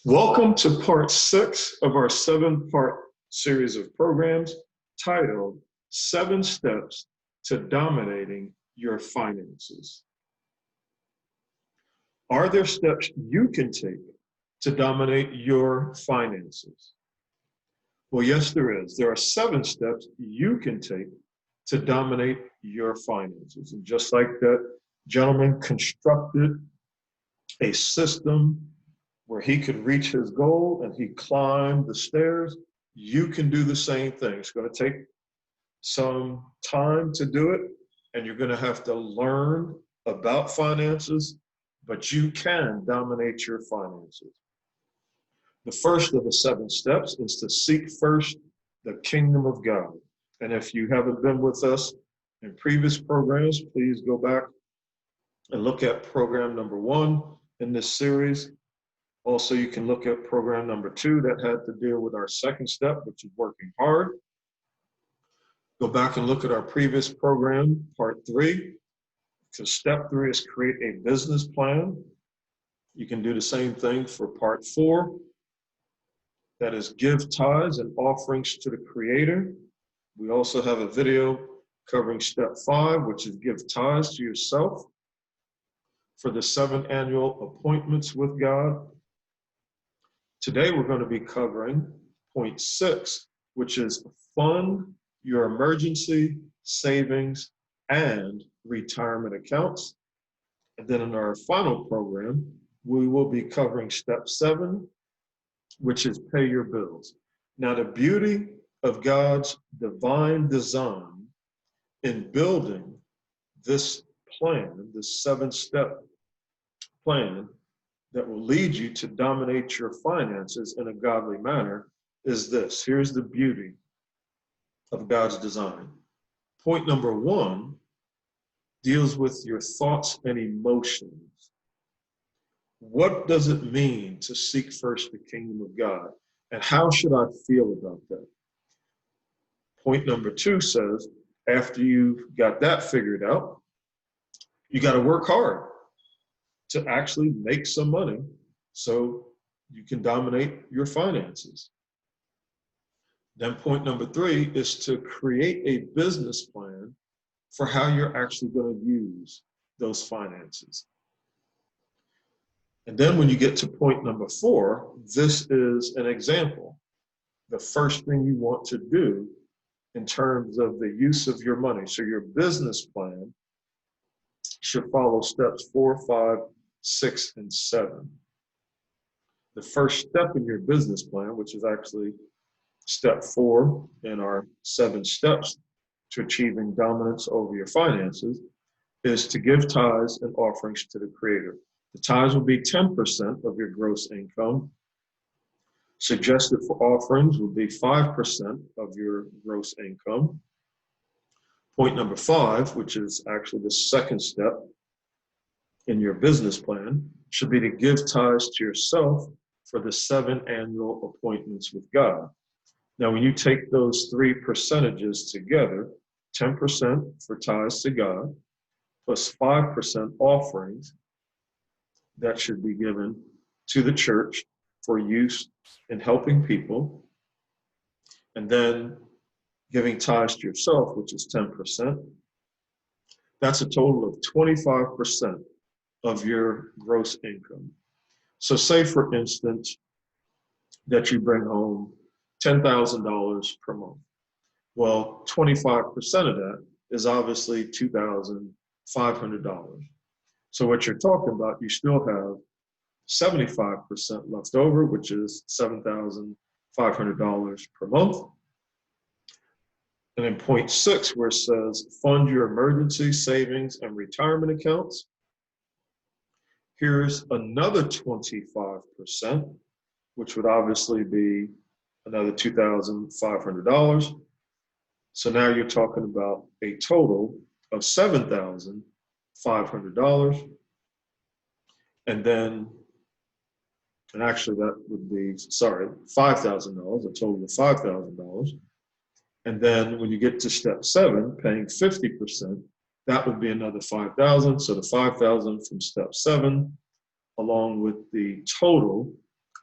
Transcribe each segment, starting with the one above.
Welcome to part 6 of our 7-part series of programs titled 7 Steps to Dominating Your Finances. Are there steps you can take to dominate your finances? Well, yes, there is. There are 7 steps you can take to dominate your finances. And just like that gentleman constructed a system where he could reach his goal and he climbed the stairs, you can do the same thing. It's going to take some time to do it, and you're going to have to learn about finances, but you can dominate your finances. The first of the 7 steps is to seek first the kingdom of God. And if you haven't been with us in previous programs, please go back and look at program number 1 in this series. Also, you can look at program number 2 that had to deal with our second step, which is working hard. Go back and look at our previous program, part 3. So step 3 is create a business plan. You can do the same thing for part 4. That is give tithes and offerings to the Creator. We also have a video covering step 5, which is give tithes to yourself for the 7 annual appointments with God. Today, we're going to be covering point 6, which is fund your emergency, savings, and retirement accounts. And then in our final program, we will be covering step 7, which is pay your bills. Now, the beauty of God's divine design in building this plan, this 7-step plan, that will lead you to dominate your finances in a godly manner is this. Here's the beauty of God's design. Point number 1 deals with your thoughts and emotions. What does it mean to seek first the kingdom of God? And how should I feel about that? Point number 2 says, after you've got that figured out, you got to work hard to actually make some money so you can dominate your finances. Then point number 3 is to create a business plan for how you're actually going to use those finances. And then when you get to point number 4, this is an example. The first thing you want to do in terms of the use of your money. So your business plan should follow steps 4, 5, 6, and 7. The first step in your business plan, which is actually step 4 in our 7 steps to achieving dominance over your finances, is to give tithes and offerings to the Creator. The tithes will be 10% of your gross income. Suggested for offerings will be 5% of your gross income. Point number 5, which is actually the second step in your business plan, should be to give tithes to yourself for the 7 annual appointments with God. Now, when you take those 3 percentages together, 10% for tithes to God, plus 5% offerings that should be given to the church for use in helping people, and then giving tithes to yourself, which is 10%, that's a total of 25% of your gross income. So say, for instance, that you bring home $10,000 per month. Well, 25% of that is obviously $2,500. So what you're talking about, you still have 75% left over, which is $7,500 per month. And in point 6, where it says fund your emergency, savings, and retirement accounts, here's another 25%, which would obviously be another $2,500. So now you're talking about a total of $7,500. And then, and actually that would be, $5,000, a total of $5,000. And then when you get to step 7, paying 50%, that would be another $5,000. So the $5,000 from step 7, along with the total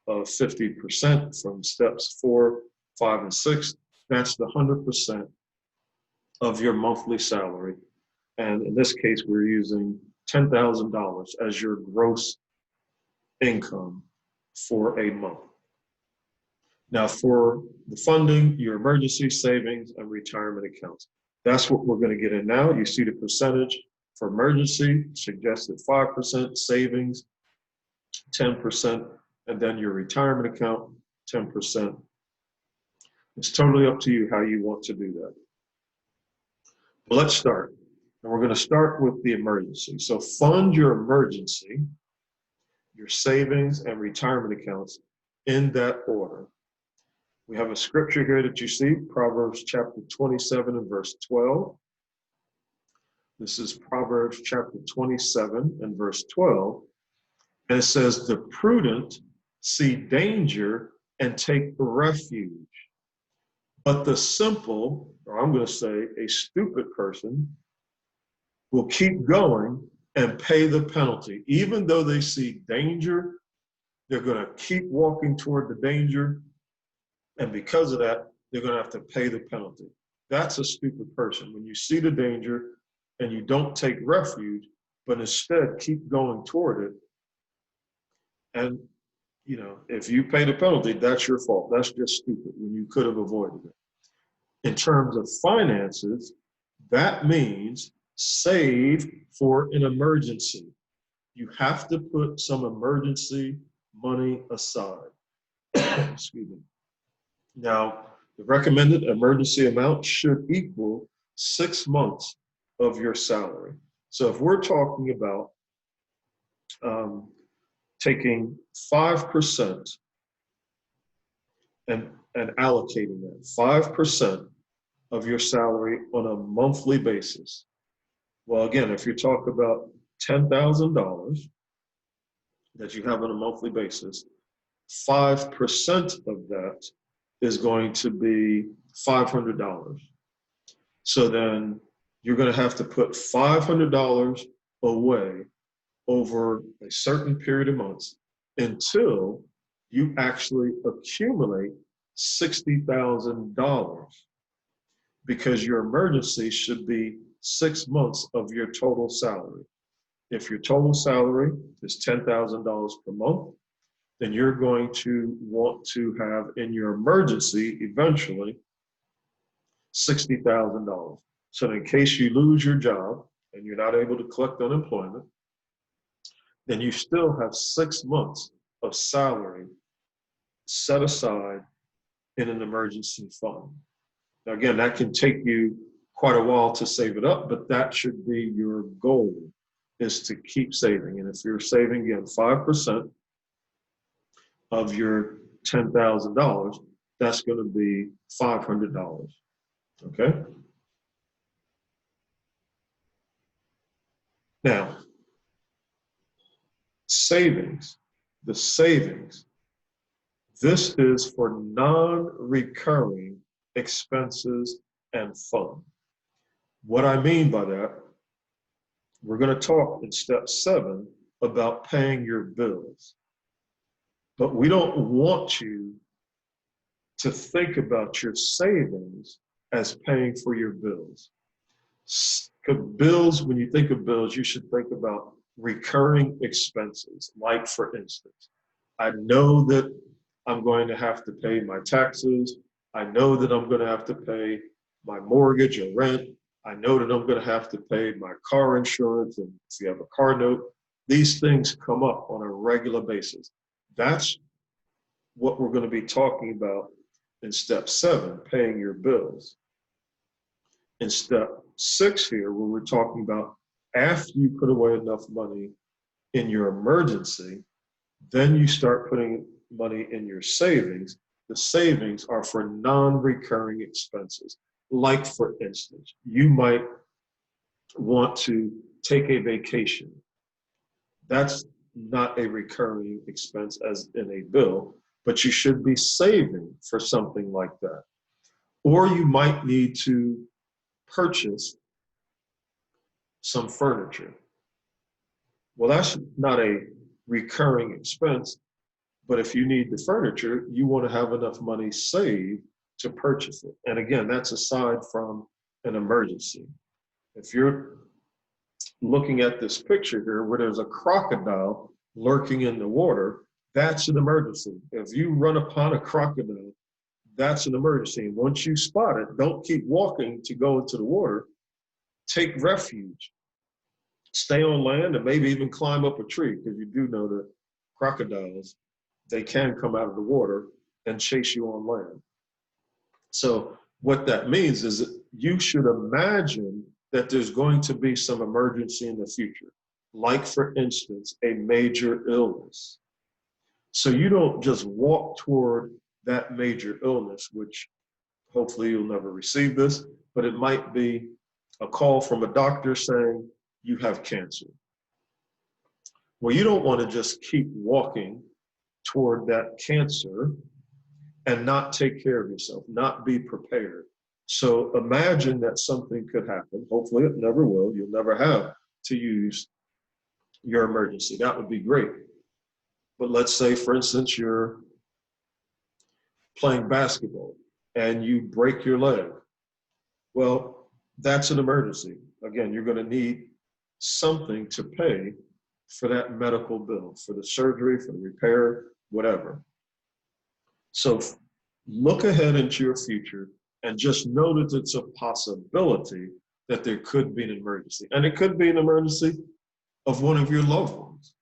of 50% from steps 4, 5, and 6. That's the 100% of your monthly salary. And in this case, we're using $10,000 as your gross income for a month. Now, for the funding, your emergency savings and retirement accounts. That's what we're going to get in now. You see the percentage for emergency, suggested 5%, savings, 10%, and then your retirement account, 10%. It's totally up to you how you want to do that. But let's start. And we're going to start with the emergency. So fund your emergency, your savings and retirement accounts in that order. We have a scripture here that you see, Proverbs chapter 27 and verse 12. This is Proverbs chapter 27 and verse 12. And it says, the prudent see danger and take refuge. But the simple, or I'm going to say a stupid person, will keep going and pay the penalty. Even though they see danger, they're going to keep walking toward the danger. And because of that, they're going to have to pay the penalty. That's a stupid person. When you see the danger and you don't take refuge, but instead keep going toward it. And, you know, if you pay the penalty, that's your fault. That's just stupid when you could have avoided it. In terms of finances, that means save for an emergency. You have to put some emergency money aside. Excuse me. Now, the recommended emergency amount should equal 6 months of your salary. So if we're talking about taking 5% and allocating that 5% of your salary on a monthly basis. Well, again, if you talk about $10,000 that you have on a monthly basis, 5% of that is going to be $500. So then you're going to have to put $500 away over a certain period of months until you actually accumulate $60,000, because your emergency should be 6 months of your total salary. If your total salary is $10,000 per month, then you're going to want to have in your emergency eventually $60,000. So in case you lose your job and you're not able to collect unemployment, then you still have 6 months of salary set aside in an emergency fund. Now, again, that can take you quite a while to save it up, but that should be your goal, is to keep saving. And if you're saving, again, 5% of your $10,000, that's going to be $500. Okay? Now, savings, the savings, this is for non-recurring expenses and fun. What I mean by that, we're going to talk in step 7 about paying your bills. But we don't want you to think about your savings as paying for your bills. Because bills, when you think of bills, you should think about recurring expenses. Like, for instance, I know that I'm going to have to pay my taxes. I know that I'm going to have to pay my mortgage or rent. I know that I'm going to have to pay my car insurance. And if you have a car note, these things come up on a regular basis. That's what we're going to be talking about in step 7, paying your bills. In step 6 here, where we're talking about after you put away enough money in your emergency, then you start putting money in your savings. The savings are for non-recurring expenses. Like, for instance, you might want to take a vacation. That's not a recurring expense as in a bill, but you should be saving for something like that. Or you might need to purchase some furniture. Well, that's not a recurring expense, But if you need the furniture, you want to have enough money saved to purchase it. And again, that's aside from an emergency. If you're looking at this picture here where there's a crocodile lurking in the water, that's an emergency. If you run upon a crocodile, that's an emergency. And once you spot it, don't keep walking to go into the water. Take refuge. Stay on land and maybe even climb up a tree, because you do know that crocodiles, they can come out of the water and chase you on land. So what that means is that you should imagine that there's going to be some emergency in the future, like, for instance, a major illness. So you don't just walk toward that major illness, which hopefully you'll never receive this, but it might be a call from a doctor saying you have cancer. Well, you don't want to just keep walking toward that cancer and not take care of yourself, not be prepared. So imagine that something could happen. Hopefully it never will. You'll never have to use your emergency. That would be great. But let's say, for instance, you're playing basketball and you break your leg. Well, that's an emergency. Again, you're going to need something to pay for that medical bill, for the surgery, for the repair, whatever. So look ahead into your future and just know that it's a possibility that there could be an emergency. And it could be an emergency of one of your loved ones.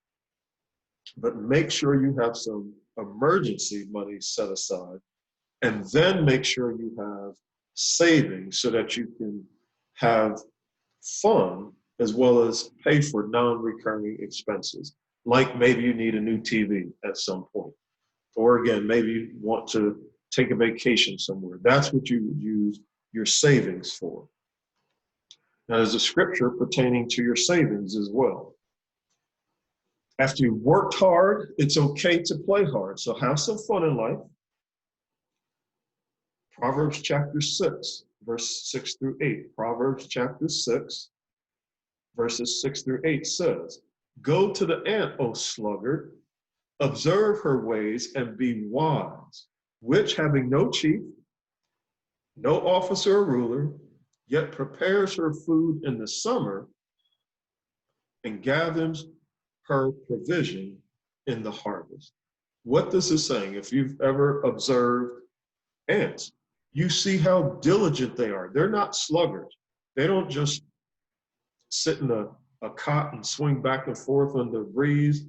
But make sure you have some emergency money set aside, and then make sure you have savings so that you can have fun as well as pay for non-recurring expenses. Like maybe you need a new TV at some point. Or again, maybe you want to take a vacation somewhere. That's what you would use your savings for. Now, there's a scripture pertaining to your savings as well. After you've worked hard, it's okay to play hard. So have some fun in life. Proverbs chapter 6, verse 6 through 8. Proverbs chapter 6, verses 6 through 8 says, "Go to the ant, O sluggard, observe her ways and be wise, which having no chief, no officer or ruler, yet prepares her food in the summer and gathers her provision in the harvest." What this is saying, if you've ever observed ants, you see how diligent they are. They're not sluggards. They don't just sit in a cot and swing back and forth on the breeze.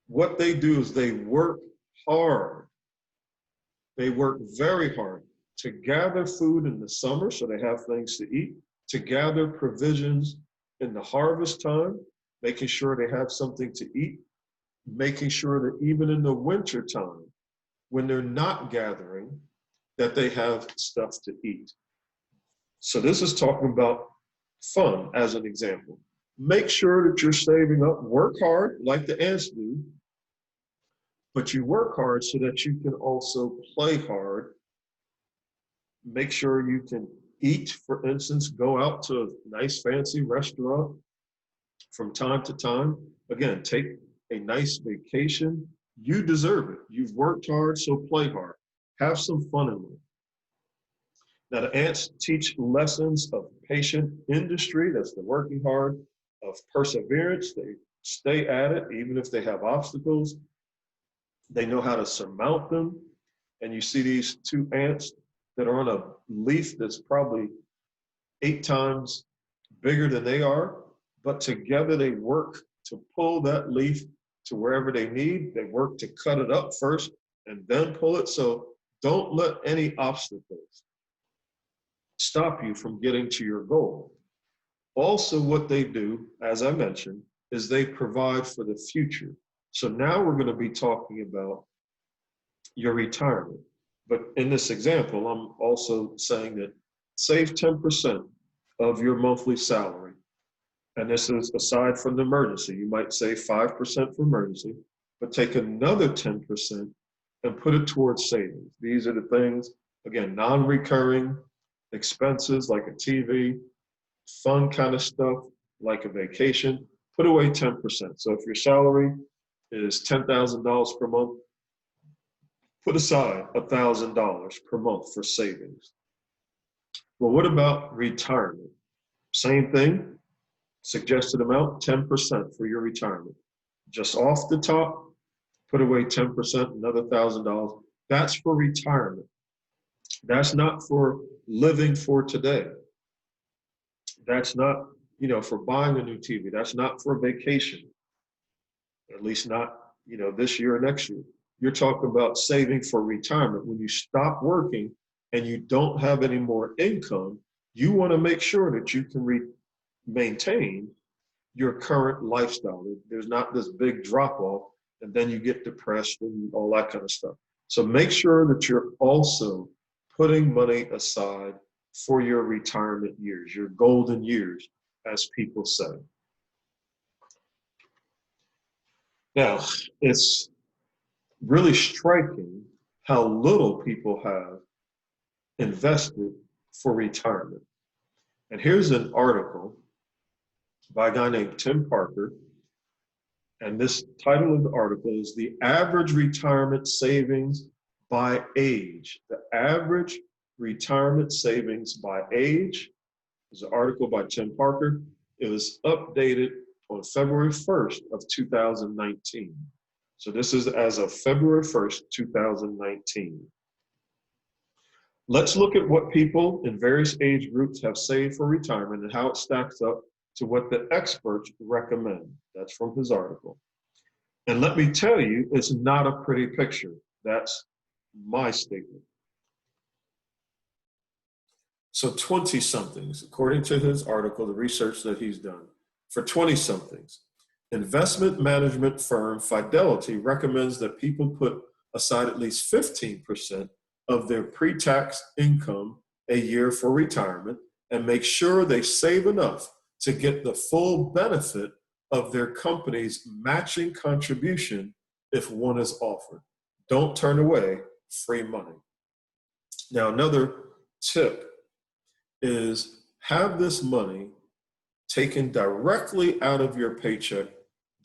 What they do is they work hard. They work very hard to gather food in the summer so they have things to eat, to gather provisions in the harvest time, making sure they have something to eat, making sure that even in the winter time, when they're not gathering, that they have stuff to eat. So this is talking about fun as an example. Make sure that you're saving up, work hard like the ants do, but you work hard so that you can also play hard. Make sure you can eat, for instance, go out to a nice fancy restaurant from time to time. Again, take a nice vacation. You deserve it. You've worked hard, so play hard. Have some fun in life. Now, the ants teach lessons of patient industry, that's the working hard, of perseverance. They stay at it, even if they have obstacles. They know how to surmount them. And you see these two ants that are on a leaf that's probably 8 times bigger than they are, but together they work to pull that leaf to wherever they need. They work to cut it up first and then pull it. So don't let any obstacles stop you from getting to your goal. Also, what they do, as I mentioned, is they provide for the future. So now we're going to be talking about your retirement. But in this example, I'm also saying that save 10% of your monthly salary. And this is aside from the emergency. You might save 5% for emergency, but take another 10% and put it towards savings. These are the things, again, non-recurring expenses like a TV, fun kind of stuff like a vacation. Put away 10%. So if your salary is $10,000 per month, Put aside $1,000 per month for savings. Well, what about retirement? Same thing, suggested amount, 10% for your retirement. Just off the top, put away 10%, another $1,000. That's for retirement. That's not for living for today. That's not, for buying a new TV. That's not for a vacation, at least not, this year or next year. You're talking about saving for retirement. When you stop working and you don't have any more income, you want to make sure that you can maintain your current lifestyle. There's not this big drop off and then you get depressed and all that kind of stuff. So make sure that you're also putting money aside for your retirement years, your golden years, as people say. Now, it's really striking how little people have invested for retirement. And here's an article by a guy named Tim Parker. And this title of the article is The Average Retirement Savings by Age. The average retirement savings by age is an article by Tim Parker. It was updated on February 1st of 2019. So this is as of February 1st, 2019. Let's look at what people in various age groups have saved for retirement and how it stacks up to what the experts recommend. That's from his article. And let me tell you, it's not a pretty picture. That's my statement. So 20-somethings, according to his article, the research that he's done, for 20-somethings, investment management firm Fidelity recommends that people put aside at least 15% of their pre-tax income a year for retirement and make sure they save enough to get the full benefit of their company's matching contribution if one is offered. Don't turn away free money. Now, another tip is have this money taken directly out of your paycheck,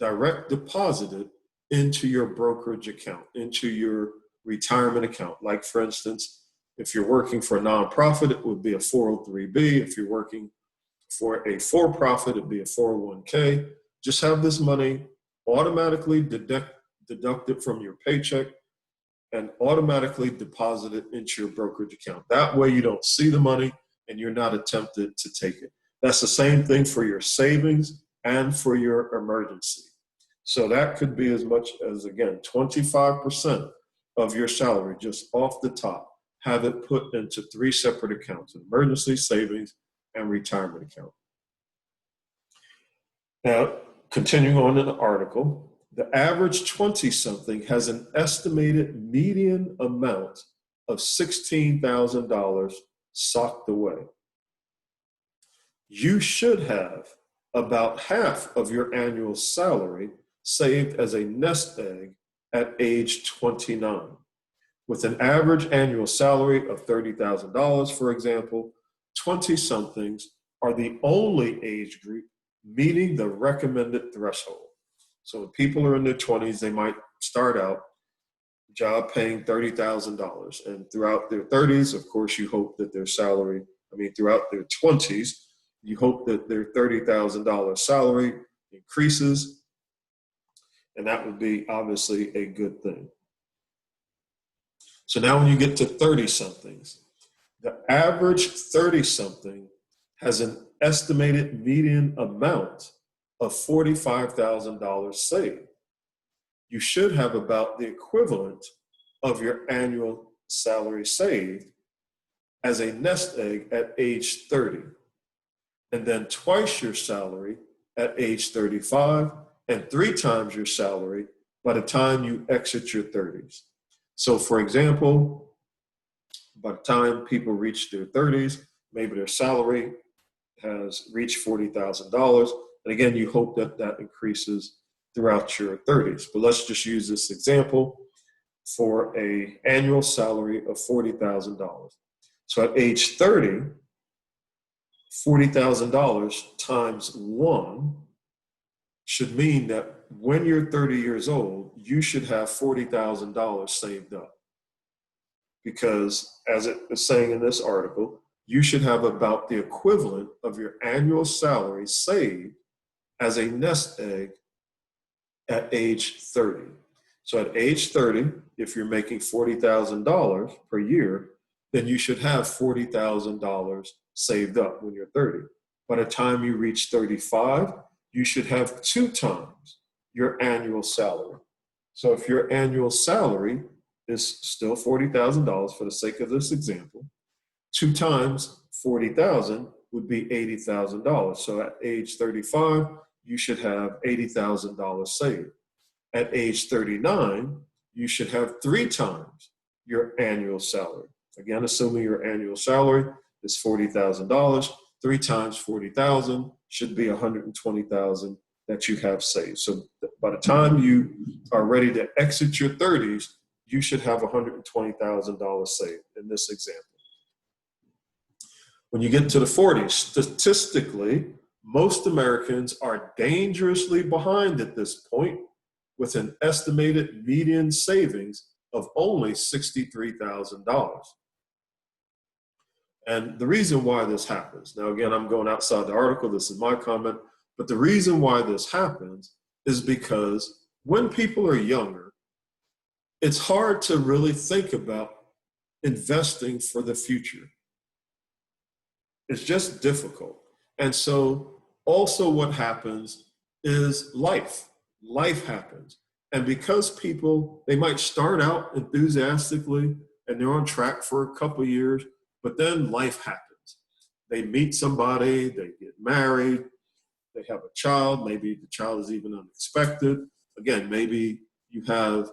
direct deposited into your brokerage account, into your retirement account. Like, for instance, if you're working for a nonprofit, it would be a 403B. If you're working for a for-profit, it'd be a 401k. Just have this money automatically deducted from your paycheck and automatically deposited into your brokerage account. That way you don't see the money and you're not tempted to take it. That's the same thing for your savings and for your emergency. So that could be as much as, again, 25% of your salary just off the top. Have it put into 3 separate accounts: an emergency, savings, and retirement account. Now, continuing on in the article, the average 20-something has an estimated median amount of $16,000 socked away. You should have about half of your annual salary saved as a nest egg at age 29. With an average annual salary of $30,000, for example, 20-somethings are the only age group meeting the recommended threshold. So when people are in their 20s, they might start out job paying $30,000. And throughout their 30s, of course, you hope that their salary, throughout their 20s, you hope that their $30,000 salary increases. And that would be obviously a good thing. So now when you get to 30-somethings, the average 30-something has an estimated median amount of $45,000 saved. You should have about the equivalent of your annual salary saved as a nest egg at age 30, and then twice your salary at age 35, and 3 times your salary by the time you exit your 30s. So for example, by the time people reach their 30s, maybe their salary has reached $40,000. And again, you hope that that increases throughout your 30s. But let's just use this example for an annual salary of $40,000. So at age 30, $40,000 times 1 should mean that when you're 30 years old, you should have $40,000 saved up. because as it is saying in this article, you should have about the equivalent of your annual salary saved as a nest egg at age 30. So at age 30, if you're making $40,000 per year, then you should have $40,000 saved up when you're 30. By the time you reach 35, you should have 2 times your annual salary. So if your annual salary is still $40,000 for the sake of this example, 2 times 40,000 would be $80,000. So at age 35, you should have $80,000 saved. At age 39, you should have 3 times your annual salary. Again, assuming your annual salary is $40,000, 3 times 40,000 should be $120,000 that you have saved. So by the time you are ready to exit your 30s, you should have $120,000 saved in this example. When you get to the 40s, statistically, most Americans are dangerously behind at this point, with an estimated median savings of only $63,000. And the reason why this happens, now again, I'm going outside the article, this is my comment, but the reason why this happens is because when people are younger, it's hard to really think about investing for the future. It's just difficult. And so also what happens is life happens. And because people, they might start out enthusiastically and they're on track for a couple years, but then life happens. They meet somebody, they get married, they have a child, maybe the child is even unexpected. Again, maybe you have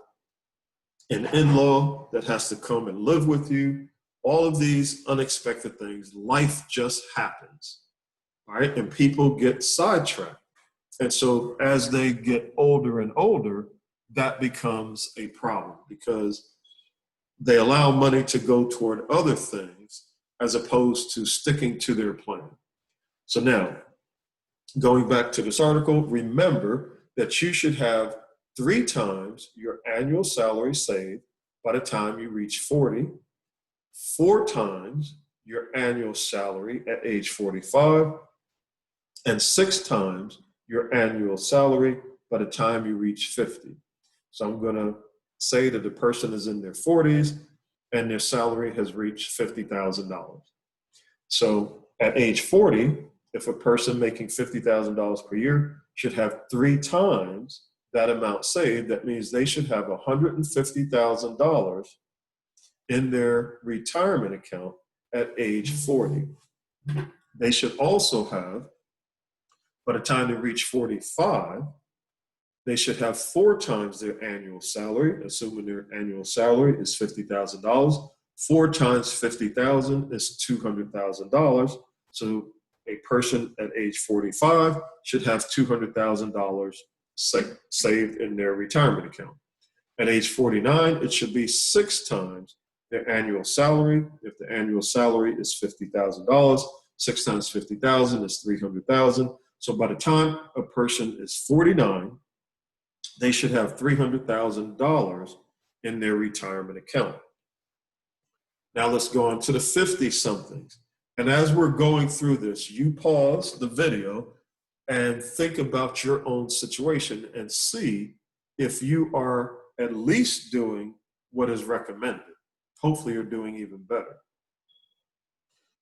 an in-law that has to come and live with you. All of these unexpected things, life just happens, right? And people get sidetracked. And so as they get older and older, that becomes a problem because they allow money to go toward other things as opposed to sticking to their plan. So now, going back to this article, remember that you should have 3 times your annual salary saved by the time you reach 40, 4 times your annual salary at age 45, and 6 times your annual salary by the time you reach 50. So I'm going to say that the person is in their 40s and their salary has reached $50,000. So at age 40, if a person making $50,000 per year should have 3 times that amount saved, that means they should have $150,000 in their retirement account at age 40. They should also have, by the time they reach 45, they should have 4 times their annual salary, assuming their annual salary is $50,000. 4 times 50,000 is $200,000. So a person at age 45 should have $200,000 saved in their retirement account. At age 49, it should be 6 times their annual salary. If the annual salary is $50,000, 6 times 50,000 is $300,000. So by the time a person is 49, they should have $300,000 in their retirement account. Now let's go on to the 50-somethings. And as we're going through this, you pause the video and think about your own situation and see if you are at least doing what is recommended. Hopefully you're doing even better.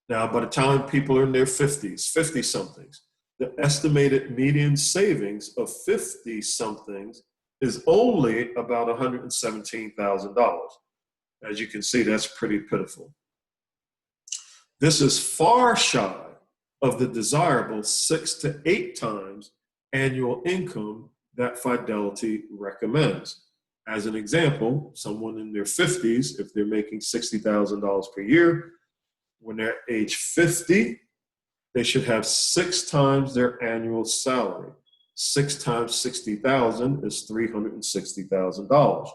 Now, by the time people are in their 50s, 50-somethings, the estimated median savings of 50-somethings is only about $117,000. As you can see, that's pretty pitiful. This is far shy of the desirable 6 to 8 times annual income that Fidelity recommends. As an example, someone in their 50s, if they're making $60,000 per year, when they're age 50, they should have 6 times their annual salary. 6 times 60,000 is $360,000.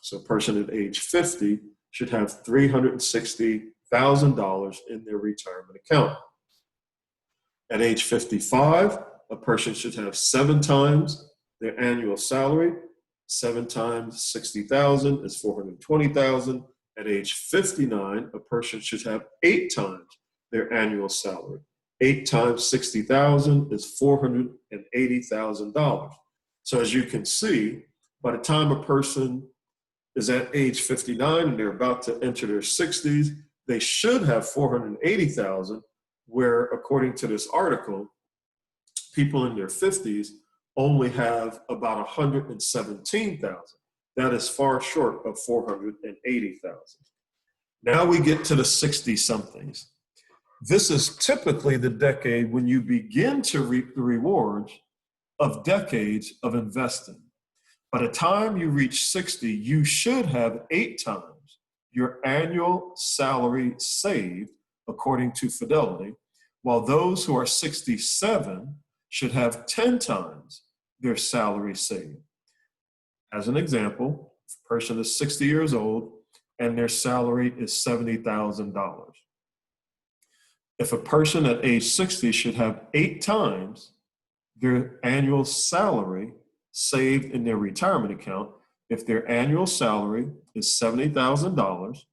So a person at age 50 should have $360,000 in their retirement account. At age 55, a person should have 7 times their annual salary. 7 times 60,000 is $420,000. At age 59, a person should have 8 times their annual salary. 8 times 60,000 is $480,000. So as you can see, by the time a person is at age 59 and they're about to enter their 60s, they should have 480,000, where according to this article, people in their 50s only have about 117,000. That is far short of 480,000. Now we get to the 60-somethings. This is typically the decade when you begin to reap the rewards of decades of investing. By the time you reach 60, you should have 8 times your annual salary saved, according to Fidelity, while those who are 67 should have 10 times their salary saved. As an example, if a person is 60 years old and their salary is $70,000. If a person at age 60 should have 8 times their annual salary saved in their retirement account, if their annual salary is $70,000,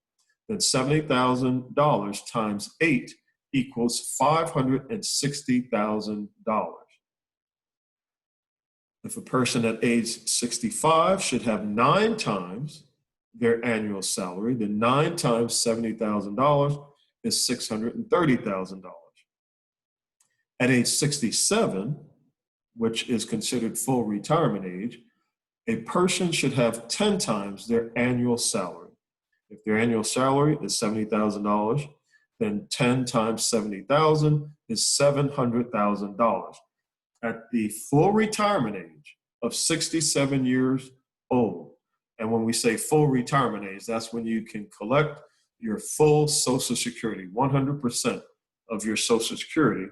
then $70,000 times 8 equals $560,000. If a person at age 65 should have 9 times their annual salary, then 9 times $70,000 is $630,000. At age 67, which is considered full retirement age, a person should have 10 times their annual salary. If their annual salary is $70,000, then 10 times 70,000 is $700,000. At the full retirement age of 67 years old, and when we say full retirement age, that's when you can collect your full Social Security, 100% of your Social Security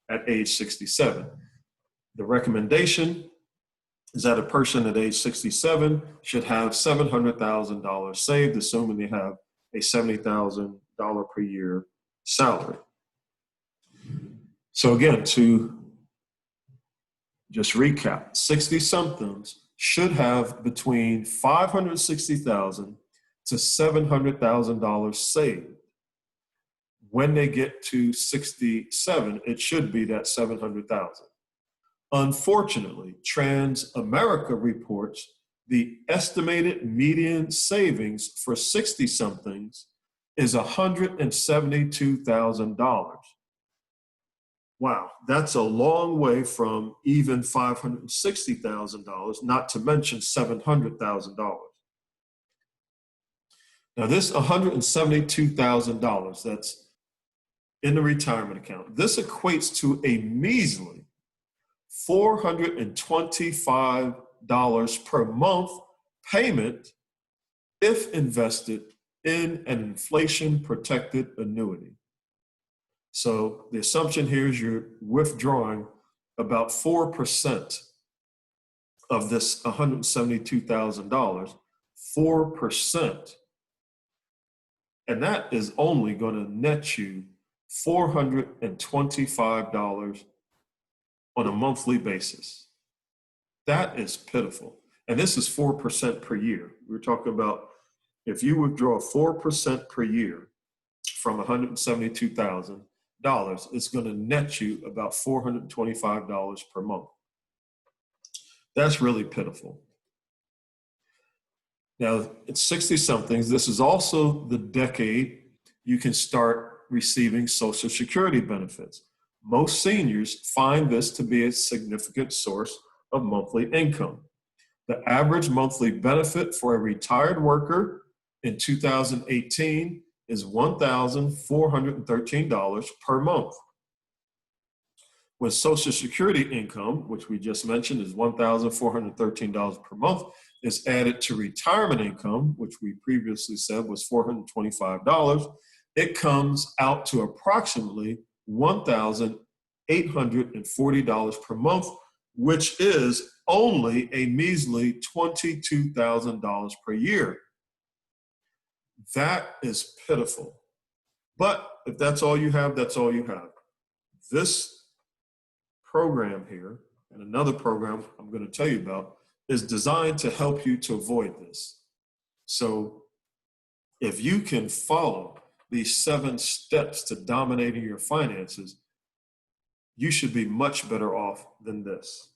at age 67. The recommendation is that a person at age 67 should have $700,000 saved, assuming they have a $70,000 per year salary. So again, to just recap, 60-somethings should have between $560,000 to $700,000 saved. When they get to 67, it should be that $700,000. Unfortunately, Transamerica reports the estimated median savings for 60-somethings is $172,000. Wow, that's a long way from even $560,000, not to mention $700,000. Now, this $172,000 that's in the retirement account, this equates to a measly $425 per month payment if invested in an inflation-protected annuity. So the assumption here is you're withdrawing about 4% of this $172,000, 4%. And that is only going to net you $425 on a monthly basis. That is pitiful. And this is 4% per year. We're talking about if you withdraw 4% per year from $172,000, it's going to net you about $425 per month. That's really pitiful. Now, at 60-somethings, this is also the decade you can start receiving Social Security benefits. Most seniors find this to be a significant source of monthly income. The average monthly benefit for a retired worker in 2018 is $1,413 per month. When Social Security income, which we just mentioned is $1,413 per month, is added to retirement income, which we previously said was $425, it comes out to approximately $1,840 per month, which is only a measly $22,000 per year. That is pitiful. But if that's all you have, that's all you have. This program here, and another program I'm going to tell you about, is designed to help you to avoid this. So If you can follow these 7 steps to dominating your finances, you should be much better off than this.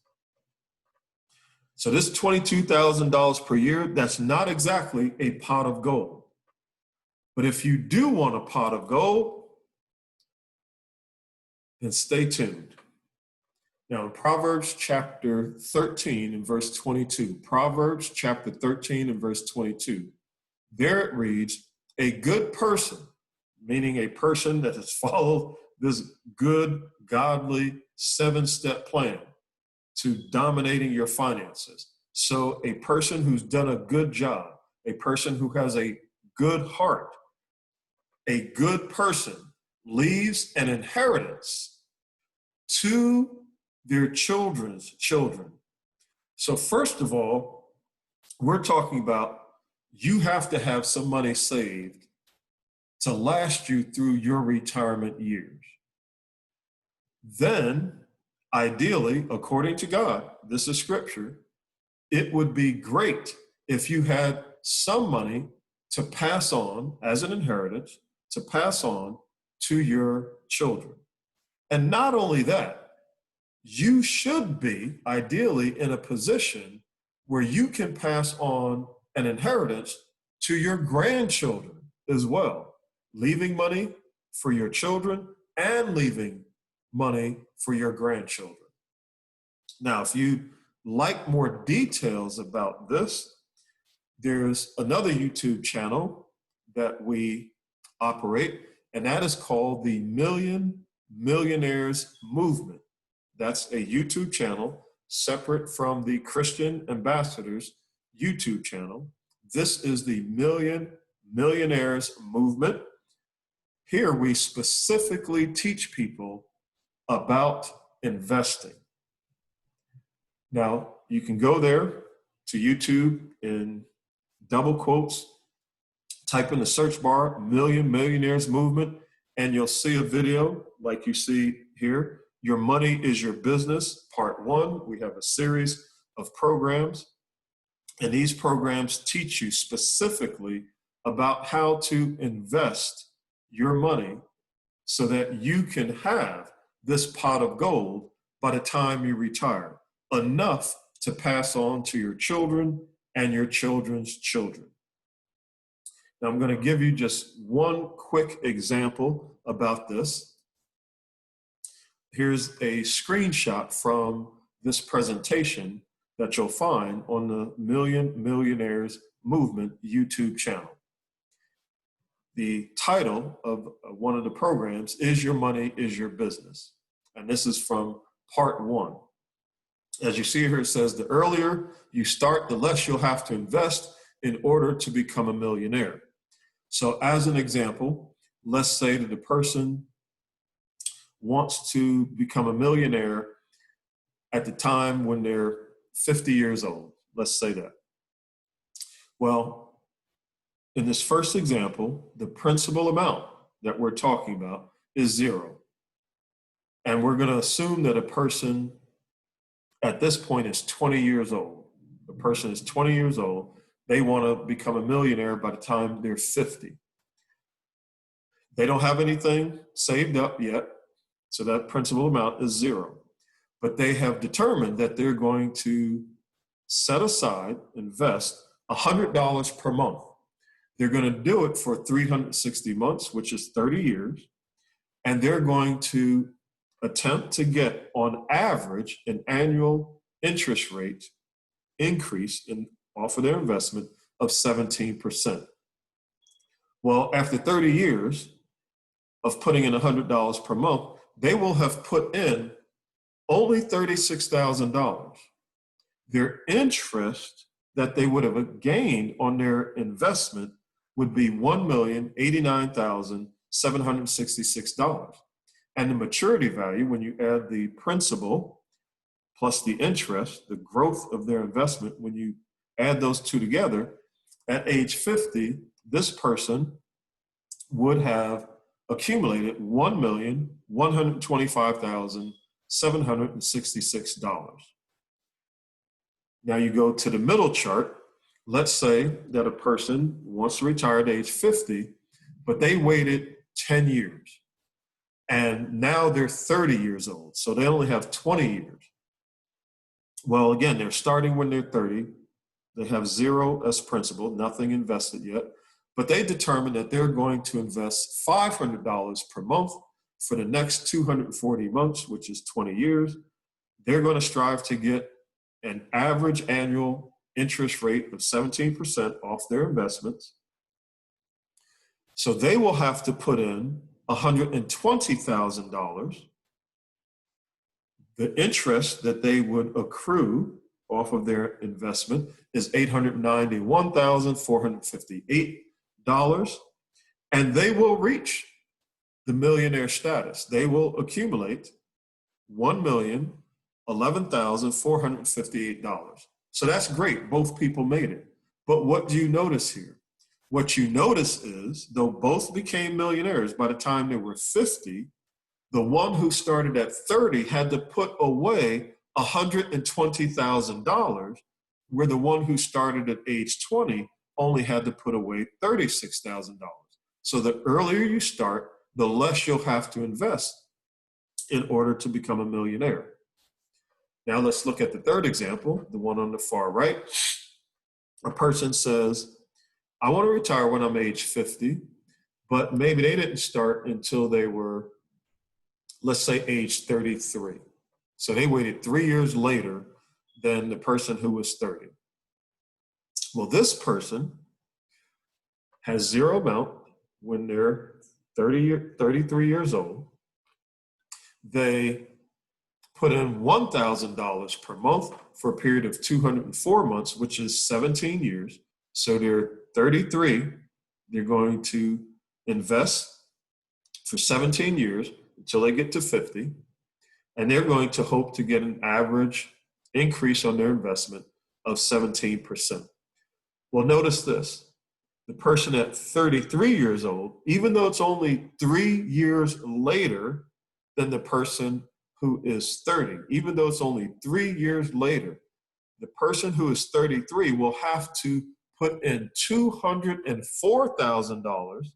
So this $22,000 per year, that's not exactly a pot of gold. But if you do want a pot of gold, then stay tuned. Now, in Proverbs chapter 13 and verse 22, Proverbs chapter 13 and verse 22, there it reads, a good person, meaning a person that has followed this good, godly 7-step plan to dominating your finances. So a person who's done a good job, a person who has a good heart, a good person leaves an inheritance to their children's children. So first of all, we're talking about you have to have some money saved to last you through your retirement years. Then, ideally, according to God, this is scripture, it would be great if you had some money to pass on as an inheritance, to pass on to your children. And not only that, you should be ideally in a position where you can pass on an inheritance to your grandchildren as well, leaving money for your children and leaving money for your grandchildren. Now, if you like more details about this, there's another YouTube channel that we operate, and that is called the Million Millionaires Movement. That's a YouTube channel separate from the Christian Ambassadors YouTube channel. This is the Million Millionaires Movement. Here we specifically teach people about investing. Now, you can go there to YouTube in double quotes, type in the search bar, Million Millionaires Movement, and you'll see a video like you see here. Your Money is Your Business, Part 1. We have a series of programs, and these programs teach you specifically about how to invest your money so that you can have this pot of gold by the time you retire, enough to pass on to your children and your children's children. Now, I'm going to give you just one quick example about this. Here's a screenshot from this presentation that you'll find on the Million Millionaires Movement YouTube channel. The title of one of the programs is Your Money is Your Business. And this is from Part 1. As you see here, it says, the earlier you start, the less you'll have to invest in order to become a millionaire. So as an example, let's say that the person wants to become a millionaire at the time when they're 50 years old. Let's say that. Well, in this first example, the principal amount that we're talking about is 0. And we're going to assume that a person at this point is 20 years old. The person is 20 years old. They want to become a millionaire by the time they're 50. They don't have anything saved up yet, so that principal amount is 0. But they have determined that they're going to set aside, invest $100 per month. They're going to do it for 360 months, which is 30 years. And they're going to attempt to get, on average, an annual interest rate increase off of their investment of 17%. Well, after 30 years of putting in $100 per month, they will have put in only $36,000. Their interest that they would have gained on their investment would be $1,089,766. And the maturity value, when you add the principal plus the interest, the growth of their investment, when you add those two together, at age 50, this person would have accumulated $1,125,766. Now you go to the middle chart, Let's say that a person wants to retire at age 50, but they waited 10 years and now they're 30 years old. So they only have 20 years. Well, again, they're starting when they're 30. They have zero as principal, nothing invested yet, but they determine that they're going to invest $500 per month for the next 240 months, which is 20 years. They're going to strive to get an average annual interest rate of 17% off their investments. So they will have to put in $120,000. The interest that they would accrue off of their investment is $891,458, and they will reach the millionaire status. They will accumulate $1,011,458. So that's great. Both people made it. But what do you notice here? What you notice is, though both became millionaires by the time they were 50, the one who started at 30 had to put away $120,000, where the one who started at age 20 only had to put away $36,000. So the earlier you start, the less you'll have to invest in order to become a millionaire. Now let's look at the third example, the one on the far right. A person says, I want to retire when I'm age 50, but maybe they didn't start until they were, let's say, age 33. So they waited 3 years later than the person who was 30. Well, this person has zero amount when they're 33 years old. They put in $1,000 per month for a period of 204 months, which is 17 years. So they're 33. They're going to invest for 17 years until they get to 50. And they're going to hope to get an average increase on their investment of 17%. Well, notice this. The person at 33 years old, even though it's only 3 years later than the person who is 30, even though it's only 3 years later, the person who is 33 will have to put in $204,000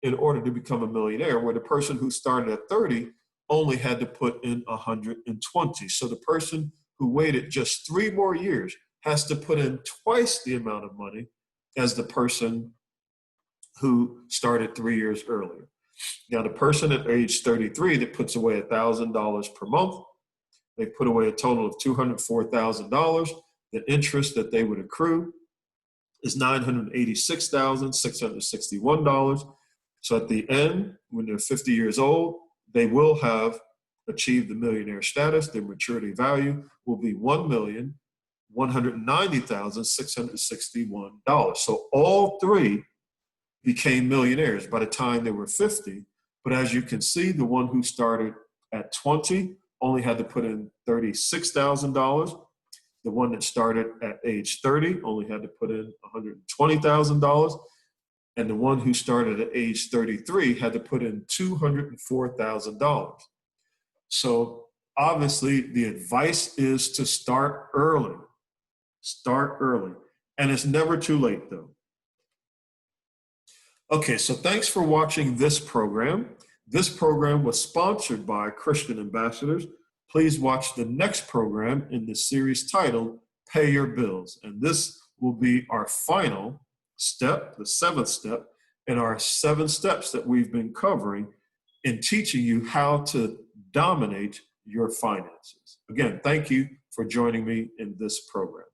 in order to become a millionaire, where the person who started at 30 only had to put in 120. So the person who waited just 3 more years has to put in twice the amount of money as the person who started 3 years earlier. Now, the person at age 33 that puts away $1,000 per month, they put away a total of $204,000. The interest that they would accrue is $986,661. So at the end, when they're 50 years old, they will have achieved the millionaire status. Their maturity value will be $1,190,661. So all three became millionaires by the time they were 50. But as you can see, the one who started at 20 only had to put in $36,000. The one that started at age 30 only had to put in $120,000. And the one who started at age 33 had to put in $204,000. So obviously the advice is to start early. Start early. And it's never too late though. Okay, so thanks for watching this program. This program was sponsored by Christian Ambassadors. Please watch the next program in the series titled Pay Your Bills. And this will be our final step, the 7th step, in our 7 steps that we've been covering in teaching you how to dominate your finances. Again, thank you for joining me in this program.